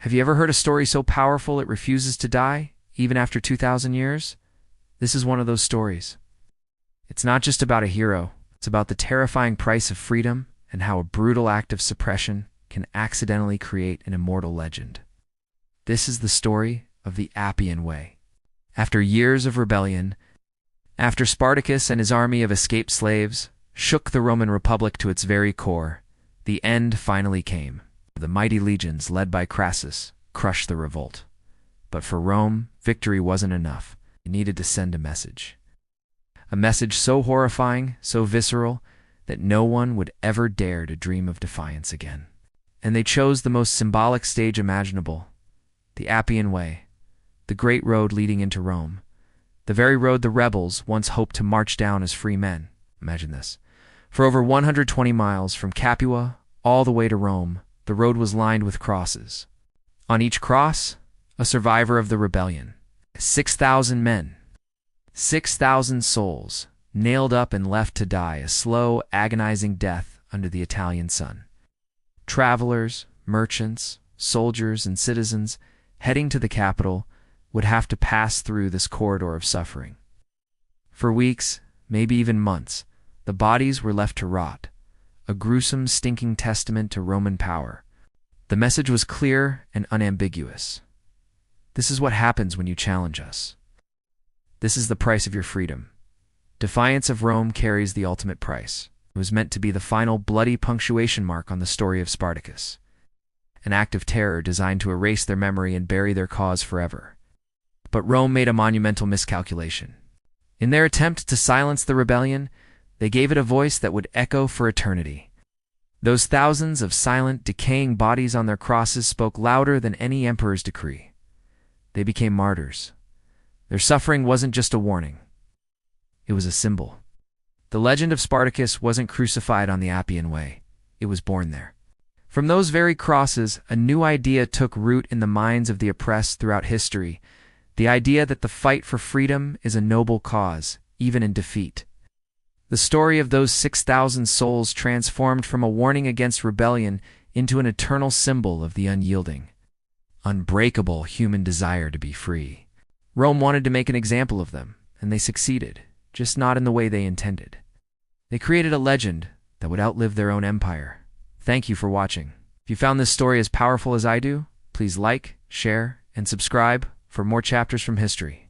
Have you ever heard a story so powerful it refuses to die, even after 2,000 years? This is one of those stories. It's not just about a hero. It's about the terrifying price of freedom and how a brutal act of suppression can accidentally create an immortal legend. This is the story of the Appian Way. After years of rebellion, after Spartacus and his army of escaped slaves shook the Roman Republic to its very core, the end finally came. The mighty legions led by Crassus crushed the revolt. But for Rome, victory wasn't enough. It needed to send a message. A message so horrifying, so visceral, that no one would ever dare to dream of defiance again. And they chose the most symbolic stage imaginable, the Appian Way, the great road leading into Rome, the very road the rebels once hoped to march down as free men. Imagine this. For over 120 miles from Capua all the way to Rome, the road was lined with crosses. On each cross, a survivor of the rebellion. 6,000 men. 6,000 souls, nailed up and left to die a slow, agonizing death under the Italian sun. Travelers, merchants, soldiers, and citizens heading to the capital would have to pass through this corridor of suffering. For weeks, maybe even months, the bodies were left to rot, a gruesome, stinking testament to Roman power. The message was clear and unambiguous. This is what happens when you challenge us. This is the price of your freedom. Defiance of Rome carries the ultimate price. It was meant to be the final bloody punctuation mark on the story of Spartacus, an act of terror designed to erase their memory and bury their cause forever. But Rome made a monumental miscalculation. In their attempt to silence the rebellion, they gave it a voice that would echo for eternity. Those thousands of silent, decaying bodies on their crosses spoke louder than any emperor's decree. They became martyrs. Their suffering wasn't just a warning. It was a symbol. The legend of Spartacus wasn't crucified on the Appian Way. It was born there. From those very crosses, a new idea took root in the minds of the oppressed throughout history, the idea that the fight for freedom is a noble cause, even in defeat. The story of those 6,000 souls transformed from a warning against rebellion into an eternal symbol of the unyielding, unbreakable human desire to be free. Rome wanted to make an example of them, and they succeeded, just not in the way they intended. They created a legend that would outlive their own empire. Thank you for watching. If you found this story as powerful as I do, please like, share, and subscribe for more chapters from history.